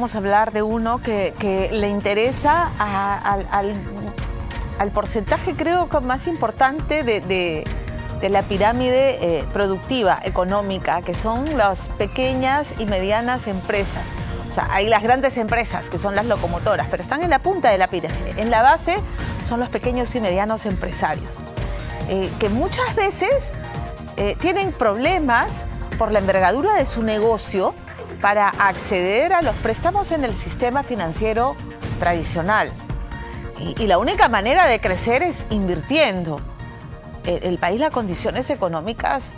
vamos a hablar de uno que le interesa al porcentaje, creo, más importante de la pirámide productiva, económica, que son las pequeñas y medianas empresas. O sea, hay las grandes empresas, que son las locomotoras, pero están en la punta de la pirámide. En la base son los pequeños y medianos empresarios, que muchas veces tienen problemas por la envergadura de su negocio para acceder a los préstamos en el sistema financiero tradicional. Y la única manera de crecer es invirtiendo. El país, las condiciones económicas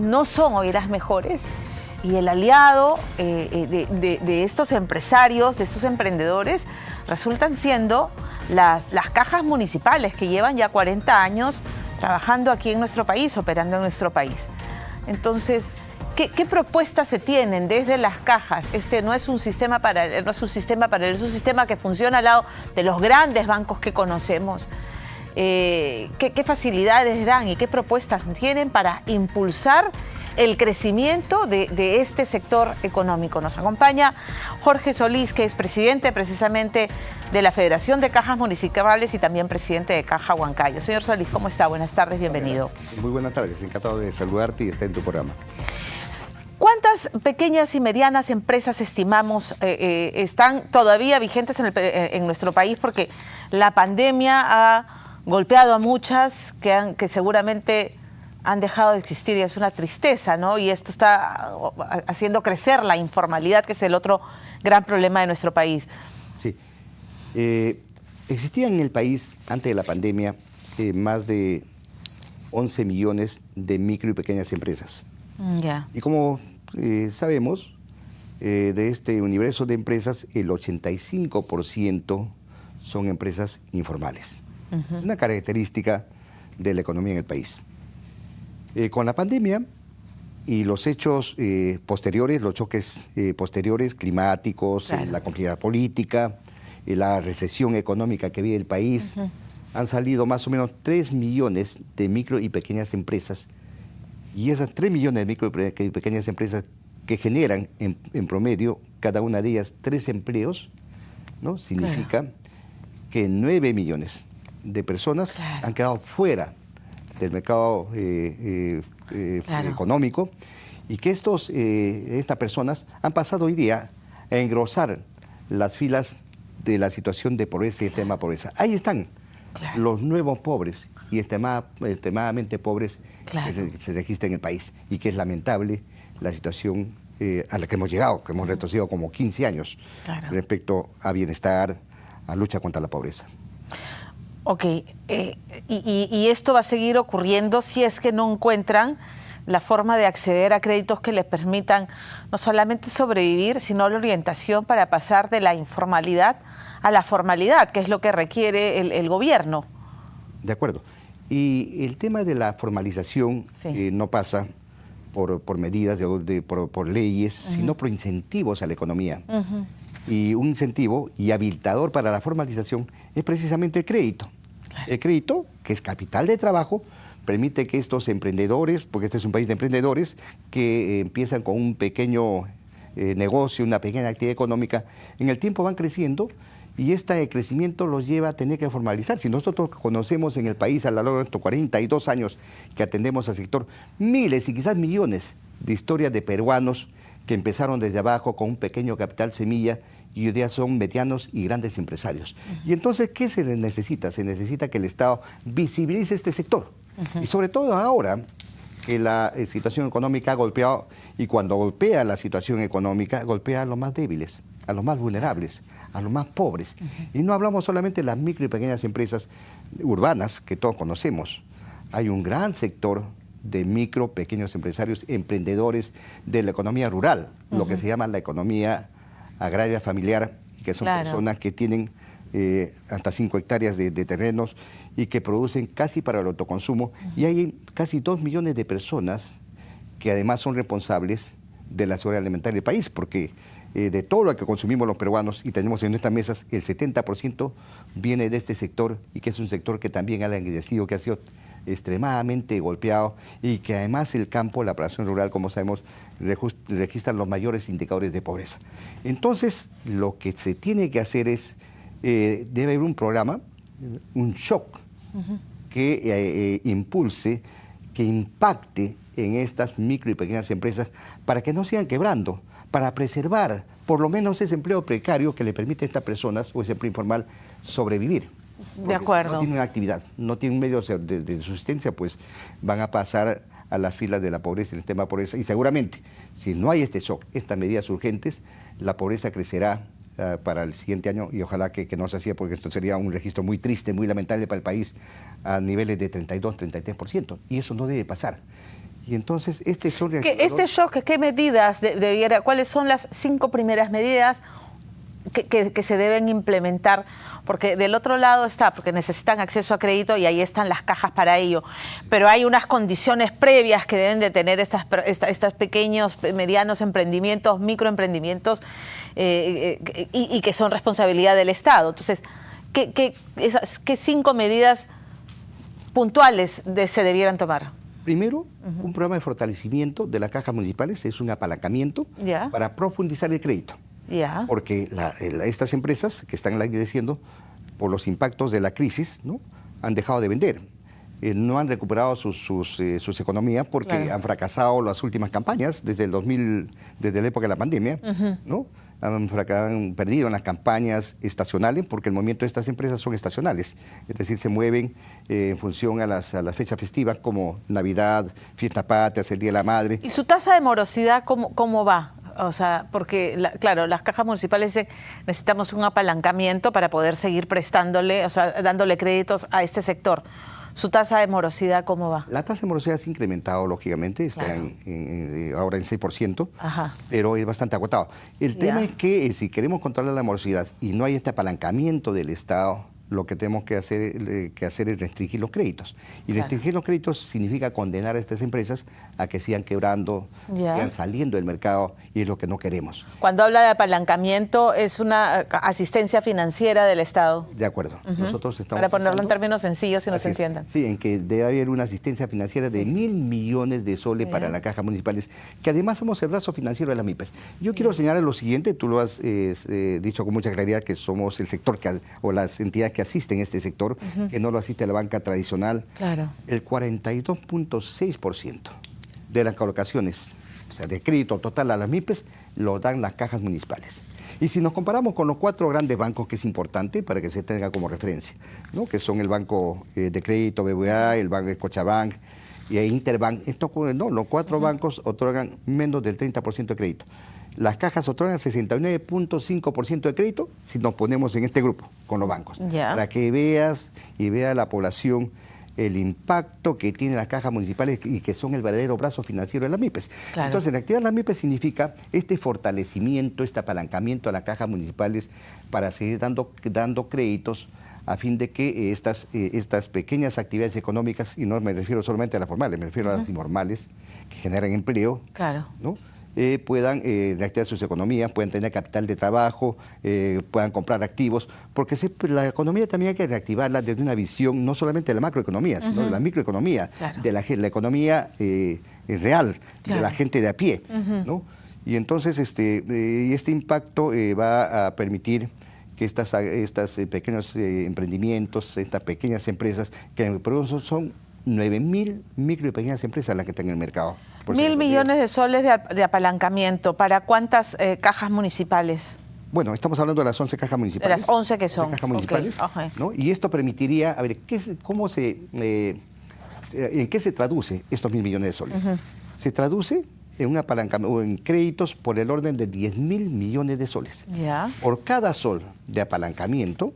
no son hoy las mejores, y el aliado de estos empresarios, de estos emprendedores, resultan siendo las cajas municipales, que llevan ya 40 años trabajando aquí en nuestro país, operando en nuestro país. Entonces, ¿qué propuestas se tienen desde las cajas? Este no es un sistema paralelo, no es un sistema paralelo, es un sistema que funciona al lado de los grandes bancos que conocemos. ¿Qué facilidades dan y qué propuestas tienen para impulsar el crecimiento de este sector económico? Nos acompaña Jorge Solís, que es presidente precisamente de la Federación de Cajas Municipales y también presidente de Caja Huancayo. Señor Solís, ¿cómo está? Buenas tardes, bienvenido. Muy buenas tardes, encantado de saludarte y estar en tu programa. ¿Cuántas pequeñas y medianas empresas estimamos están todavía vigentes en nuestro país? Porque la pandemia ha golpeado a muchas que seguramente han dejado de existir, y es una tristeza, ¿no? Y esto está haciendo crecer la informalidad, que es el otro gran problema de nuestro país. Sí. Existían en el país, antes de la pandemia, más de 11 millones de micro y pequeñas empresas. Ya. Y como sabemos, de este universo de empresas, el 85% son empresas informales. Es una característica de la economía en el país. Con la pandemia y los hechos posteriores, los choques posteriores, climáticos, claro, la complejidad política, la recesión económica que vive el país, han salido más o menos 3 millones de micro y pequeñas empresas. Y esas 3 millones de micro y pequeñas empresas que generan en promedio, cada una de ellas, 3 empleos, ¿no? Significa claro, que 9 millones de personas claro, han quedado fuera del mercado claro, económico, y que estas personas han pasado hoy día a engrosar las filas de la situación de pobreza y extrema pobreza. Ahí están claro, los nuevos pobres y extremadamente pobres claro, que se registran en el país, y que es lamentable la situación a la que hemos llegado, que hemos retrocedido como 15 años claro, respecto a bienestar, a lucha contra la pobreza. Ok, y esto va a seguir ocurriendo si es que no encuentran la forma de acceder a créditos que les permitan no solamente sobrevivir, sino la orientación para pasar de la informalidad a la formalidad, que es lo que requiere el gobierno. De acuerdo. Y el tema de la formalización sí, no pasa por medidas, por leyes, sino por incentivos a la economía. Y un incentivo y habilitador para la formalización es precisamente el crédito. Claro. El crédito, que es capital de trabajo, permite que estos emprendedores, porque este es un país de emprendedores, que empiezan con un pequeño negocio, una pequeña actividad económica, en el tiempo van creciendo, y este crecimiento los lleva a tener que formalizar. Si nosotros conocemos en el país a lo largo de estos 42 años que atendemos al sector, miles y quizás millones de historias de peruanos que empezaron desde abajo con un pequeño capital semilla y hoy día son medianos y grandes empresarios. Y entonces, ¿qué se les necesita? Se necesita que el Estado visibilice este sector. Y sobre todo ahora que la situación económica ha golpeado, y cuando golpea la situación económica, golpea a los más débiles, a los más vulnerables, a los más pobres. Y no hablamos solamente de las micro y pequeñas empresas urbanas que todos conocemos. Hay un gran sector de micro, pequeños empresarios, emprendedores de la economía rural, lo que se llama la economía agraria familiar, que son claro, personas que tienen hasta 5 hectáreas de terrenos y que producen casi para el autoconsumo. Y hay casi 2 millones de personas que además son responsables de la seguridad alimentaria del país, porque de todo lo que consumimos los peruanos y tenemos en nuestras mesas, el 70% viene de este sector y que es un sector que también ha languidecido, que ha sido extremadamente golpeado y que además el campo, la población rural, como sabemos, registran los mayores indicadores de pobreza. Entonces, lo que se tiene que hacer es, debe haber un programa, un shock, que impulse, que impacte en estas micro y pequeñas empresas para que no sigan quebrando, para preservar por lo menos ese empleo precario que le permite a estas personas o ese empleo informal sobrevivir. De acuerdo. Si no tienen actividad, no tienen medios de subsistencia, pues van a pasar a las filas de la pobreza, el tema de pobreza. Y seguramente, si no hay este shock, estas medidas urgentes, la pobreza crecerá para el siguiente año y ojalá que no se hacía, porque esto sería un registro muy triste, muy lamentable para el país, a niveles de 32, 33%. Y eso no debe pasar. Y entonces, este shock, ¿qué medidas debiera, cuáles son las 5 primeras medidas que se deben implementar? Porque del otro lado está, porque necesitan acceso a crédito y ahí están las cajas para ello, pero hay unas condiciones previas que deben de tener estas pequeños, medianos emprendimientos, microemprendimientos y que son responsabilidad del Estado. Entonces, ¿qué 5 medidas puntuales se debieran tomar? Primero, un programa de fortalecimiento de las cajas municipales, es un apalancamiento para profundizar el crédito. Porque estas empresas que están languideciendo por los impactos de la crisis, ¿no?, han dejado de vender. No han recuperado sus economías porque han fracasado las últimas campañas desde el 2000, desde la época de la pandemia, ¿no? Han perdido en las campañas estacionales porque el movimiento de estas empresas son estacionales, es decir, se mueven en función a las fechas festivas como Navidad, Fiesta Patrias, el Día de la Madre. ¿Y su tasa de morosidad cómo va? O sea, porque, claro, las cajas municipales necesitamos un apalancamiento para poder seguir prestándole, o sea, dándole créditos a este sector. ¿Su tasa de morosidad cómo va? La tasa de morosidad se ha incrementado, lógicamente, está ahora en 6%, pero es bastante agotado. El tema es que si queremos controlar la morosidad y no hay este apalancamiento del Estado, lo que tenemos que hacer es restringir los créditos. Y restringir los créditos significa condenar a estas empresas a que sigan quebrando, sigan saliendo del mercado, y es lo que no queremos. Cuando habla de apalancamiento, ¿es una asistencia financiera del Estado? De acuerdo. Nosotros estamos para ponerlo en términos sencillos y nos entiendan. Sí, en que debe haber una asistencia financiera de 1.000 millones de soles para las cajas municipales, que además somos el brazo financiero de las MIPES. Yo quiero señalar lo siguiente, tú lo has dicho con mucha claridad, que somos el sector o las entidades que asisten a este sector, que no lo asiste a la banca tradicional. El 42.6% de las colocaciones, o sea, de crédito total a las MIPES, lo dan las cajas municipales. Y si nos comparamos con los 4 grandes bancos, que es importante para que se tenga como referencia, ¿no?, que son el Banco de Crédito BBVA, el Banco de Scotiabank y el Interbank, los 4 bancos otorgan menos del 30% de crédito. Las cajas otorgan 69.5% de crédito si nos ponemos en este grupo con los bancos. Para que veas y vea la población el impacto que tienen las cajas municipales y que son el verdadero brazo financiero de las MIPES. Entonces, la actividad de las MIPES significa este fortalecimiento, este apalancamiento a las cajas municipales para seguir dando créditos a fin de que estas pequeñas actividades económicas, y no me refiero solamente a las formales, me refiero a las informales, que generan empleo, ¿no?, puedan reactivar sus economías, puedan tener capital de trabajo, puedan comprar activos, porque la economía también hay que reactivarla desde una visión no solamente de la macroeconomía, sino de la microeconomía, de la economía real, de la gente de a pie, ¿no? Y entonces este impacto va a permitir que estos pequeños emprendimientos, estas pequeñas empresas, que son 9.000 micro y pequeñas empresas las que están en el mercado. 1.000 millones de soles de apalancamiento. ¿Para cuántas cajas municipales? Bueno, estamos hablando de las 11 cajas municipales. De las 11 que son. 11 cajas municipales, ¿no? Y esto permitiría, a ver, ¿en qué se traduce estos 1.000 millones de soles? Se traduce en un apalancamiento, en créditos por el orden de 10.000 millones de soles. Por cada sol de apalancamiento,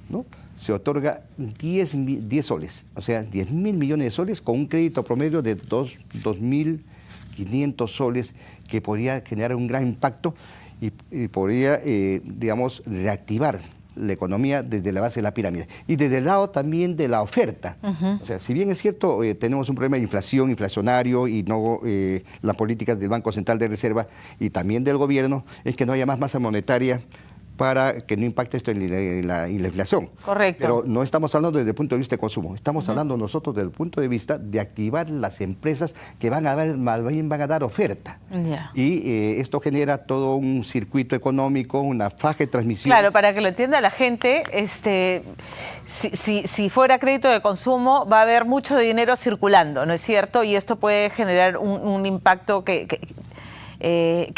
¿no?, se otorga 10 soles, o sea, 10.000 millones de soles con un crédito promedio de 2.500 soles, que podría generar un gran impacto y podría, digamos, reactivar la economía desde la base de la pirámide y desde el lado también de la oferta. O sea, si bien es cierto, tenemos un problema de inflación, inflacionario y no las políticas del Banco Central de Reserva y también del gobierno, es que no haya más masa monetaria para que no impacte esto en la inflación. Correcto. Pero no estamos hablando desde el punto de vista de consumo, estamos hablando nosotros desde el punto de vista de activar las empresas que van a dar oferta. Y esto genera todo un circuito económico, una faja de transmisión. Claro, para que lo entienda la gente, si fuera crédito de consumo va a haber mucho dinero circulando, ¿no es cierto? Y esto puede generar un impacto que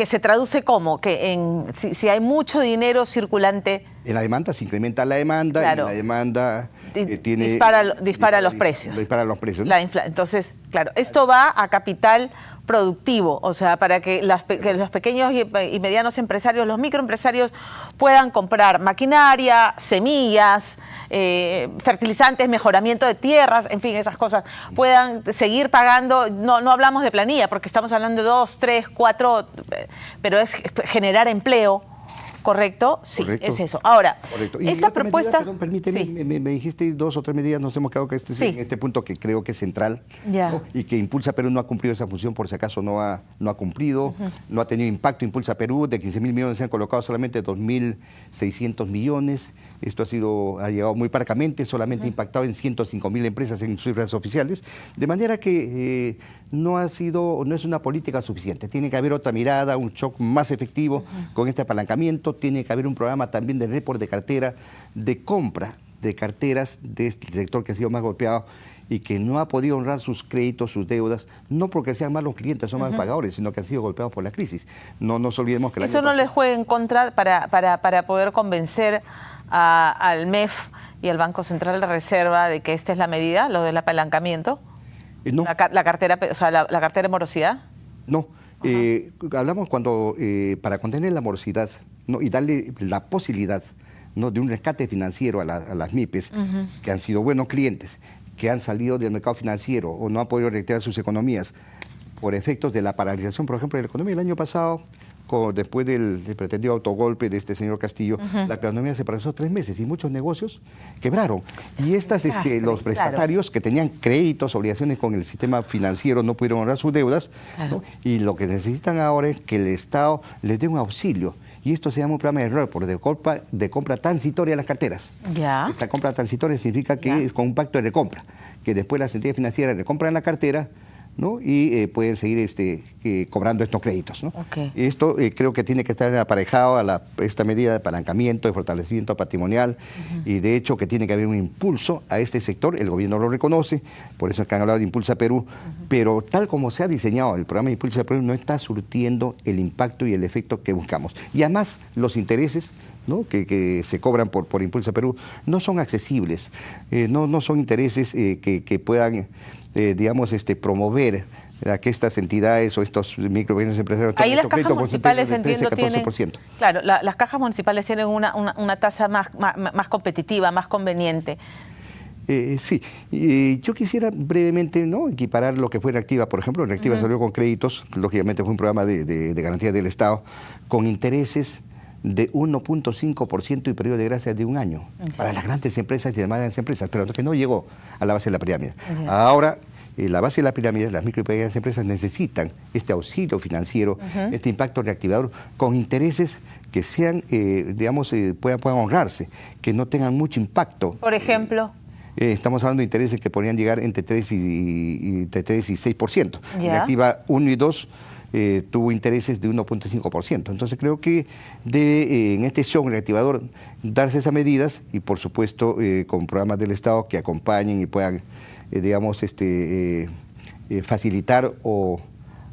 se traduce como que si hay mucho dinero circulante. En la demanda se incrementa la demanda, claro, y la demanda dispara los precios. Dispara los precios, ¿no? Entonces, claro, esto va a capital productivo, o sea, para que los pequeños y medianos empresarios, los microempresarios puedan comprar maquinaria, semillas, fertilizantes, mejoramiento de tierras, en fin, esas cosas, puedan seguir pagando. No hablamos de planilla, porque estamos hablando de 2, 3, 4, pero es generar empleo. ¿Correcto? Sí, correcto. Es eso. Ahora, esta propuesta... Medida, perdón, permíteme, sí, me dijiste 2 o 3 medidas, nos hemos quedado que en este punto que creo que es central, ¿no? Y que Impulsa Perú no ha cumplido esa función, por si acaso no ha cumplido, no ha tenido impacto. Impulsa Perú, de 15.000 millones se han colocado solamente 2.600 millones. Esto ha llegado muy parcamente, solamente impactado en 105.000 empresas en cifras oficiales, de manera que no es una política suficiente. Tiene que haber otra mirada, un shock más efectivo con este apalancamiento. Tiene que haber un programa también de report de cartera, de compra de carteras de este sector que ha sido más golpeado y que no ha podido honrar sus créditos, sus deudas, no porque sean malos clientes, son malos pagadores, sino que han sido golpeados por la crisis. No nos olvidemos que... ¿Eso no les juega en contra para poder convencer al MEF y al Banco Central de Reserva de que esta es la medida, lo del apalancamiento? No. La cartera, o sea, la cartera de morosidad. No. Hablamos cuando para contener la morosidad, ¿no? Y darle la posibilidad, ¿no?, de un rescate financiero a las MIPES, que han sido buenos clientes, que han salido del mercado financiero o no han podido reactivar sus economías por efectos de la paralización, por ejemplo, de la economía. El año pasado, después del pretendido autogolpe de este señor Castillo, la economía se paralizó 3 meses y muchos negocios quebraron. Y los prestatarios que tenían créditos, obligaciones con el sistema financiero, no pudieron honrar sus deudas, ¿no? Y lo que necesitan ahora es que el Estado les dé un auxilio. Y esto se llama un programa de REPOR, de compra transitoria de las carteras. Esta compra transitoria significa que es con un pacto de recompra, que después las entidades financieras recompran la cartera, ¿no? Y pueden seguir cobrando estos créditos, ¿no? Esto creo que tiene que estar aparejado a esta medida de apalancamiento, de fortalecimiento patrimonial, y de hecho que tiene que haber un impulso a este sector. El gobierno lo reconoce, por eso es que han hablado de Impulsa Perú, pero tal como se ha diseñado el programa de Impulsa Perú no está surtiendo el impacto y el efecto que buscamos. Y además los intereses, ¿no?, que se cobran por Impulsa Perú no son accesibles, no son intereses que puedan... promover a que estas entidades o estos microempresarios empresarios... Ahí las cajas municipales, entiendo, tienen... Claro, las cajas municipales tienen una tasa más competitiva, más conveniente. Sí, yo quisiera brevemente, ¿no?, equiparar lo que fue Reactiva. Por ejemplo, Reactiva salió con créditos, lógicamente fue un programa de garantía del Estado, con intereses de 1.5% y periodo de gracia de 1 año para las grandes empresas y demás empresas, pero que no llegó a la base de la pirámide. Ahora, la base de la pirámide, las micro y pequeñas empresas necesitan este auxilio financiero, este impacto reactivador, con intereses que sean, puedan honrarse, que no tengan mucho impacto. Por ejemplo... estamos hablando de intereses que podrían llegar entre 3 y 6%. Reactiva 1 y 2 tuvo intereses de 1.5%. Entonces creo que debe en este shock reactivador darse esas medidas y por supuesto con programas del Estado que acompañen y puedan facilitar o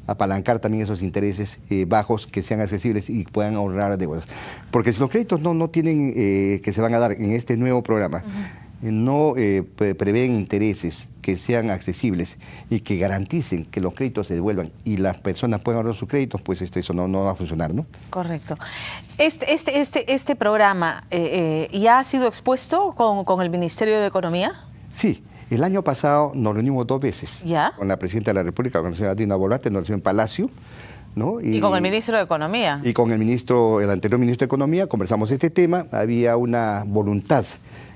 apalancar también esos intereses bajos que sean accesibles y puedan ahorrar deudas. Porque si los créditos no tienen que se van a dar en este nuevo programa, no prevén intereses que sean accesibles y que garanticen que los créditos se devuelvan y las personas puedan ahorrar sus créditos, pues eso no va a funcionar, ¿no? Correcto. Este programa ya ha sido expuesto con el Ministerio de Economía. Sí. El año pasado nos reunimos 2 veces ¿Ya? con la Presidenta de la República, con la señora Dina Boluarte, nos reunimos en Palacio, ¿no? Y con el ministro de Economía. Y con el anterior ministro de Economía conversamos este tema, había una voluntad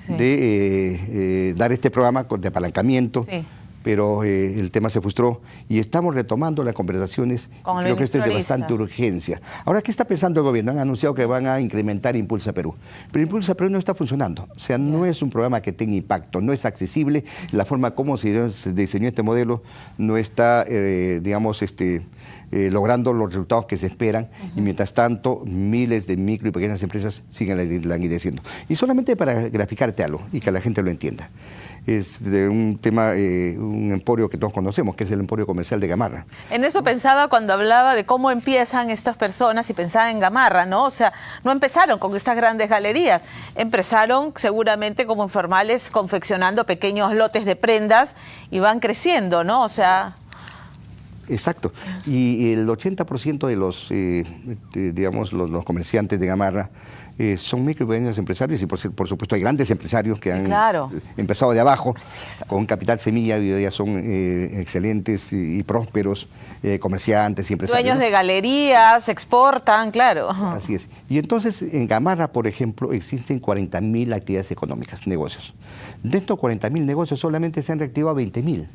de dar este programa de apalancamiento, pero el tema se frustró y estamos retomando las conversaciones. Creo que esto es de bastante urgencia. Ahora, ¿qué está pensando el gobierno? Han anunciado que van a incrementar Impulsa Perú, pero Impulsa Perú no está funcionando. O sea, no es un programa que tenga impacto, no es accesible. La forma como se diseñó este modelo no está, logrando los resultados que se esperan y mientras tanto miles de micro y pequeñas empresas siguen languideciendo. Y solamente para graficarte algo y que la gente lo entienda. Es de un tema, un emporio que todos conocemos, que es el emporio comercial de Gamarra. En eso pensaba cuando hablaba de cómo empiezan estas personas y pensaba en Gamarra, ¿no? O sea, no empezaron con estas grandes galerías, empezaron seguramente como informales confeccionando pequeños lotes de prendas y van creciendo, ¿no? O sea... Exacto. Y el 80% de los, los comerciantes de Gamarra son micro y pequeños empresarios y por supuesto hay grandes empresarios que han empezado de abajo con capital semilla y hoy ya son excelentes y prósperos comerciantes y empresarios. Dueños de galerías, exportan, claro. Así es. Y entonces en Gamarra, por ejemplo, existen 40.000 actividades económicas, negocios. De estos 40.000 negocios solamente se han reactivado 20.000.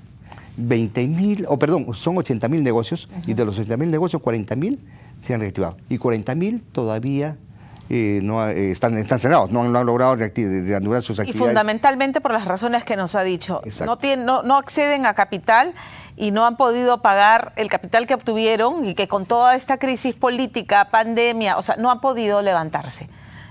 20.000, son 80.000 negocios y de los 80.000 negocios, 40.000 se han reactivado y 40.000 todavía están cerrados, no han logrado reanudar sus actividades. Y fundamentalmente por las razones que nos ha dicho. No acceden a capital y no han podido pagar el capital que obtuvieron y que con toda esta crisis política, pandemia, o sea, no han podido levantarse.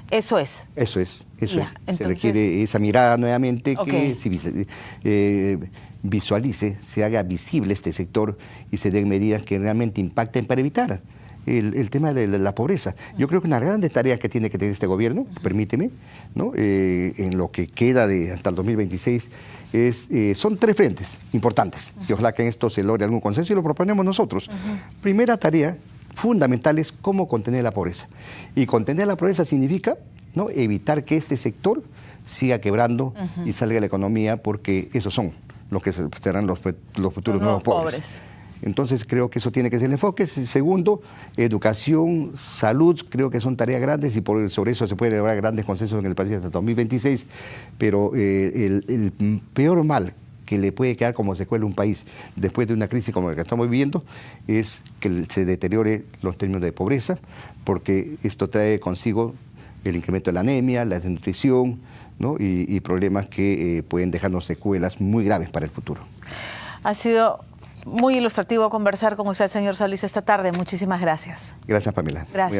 Eso es. Eso es. Entonces, se requiere esa mirada nuevamente que visualice, se haga visible este sector y se den medidas que realmente impacten para evitar el tema de la pobreza. Yo creo que una grande tarea que tiene que tener este gobierno, permíteme, ¿no? En lo que queda hasta el 2026, son 3 frentes importantes. Y ojalá que en esto se logre algún consenso y lo proponemos nosotros. Primera tarea fundamental es cómo contener la pobreza. Y contener la pobreza significa, ¿no?, evitar que este sector siga quebrando y salga la economía, porque esos son los que serán los futuros nuevos pobres. Entonces creo que eso tiene que ser el enfoque. Segundo, educación, salud, creo que son tareas grandes y sobre eso se puede lograr grandes consensos en el país hasta 2026, pero el peor mal que le puede quedar como secuela a un país después de una crisis como la que estamos viviendo es que se deteriore los términos de pobreza, porque esto trae consigo el incremento de la anemia, la desnutrición, ¿no? y problemas que pueden dejarnos secuelas muy graves para el futuro. Ha sido muy ilustrativo conversar con usted, señor Solís, esta tarde. Muchísimas gracias. Gracias, Pamela. Gracias.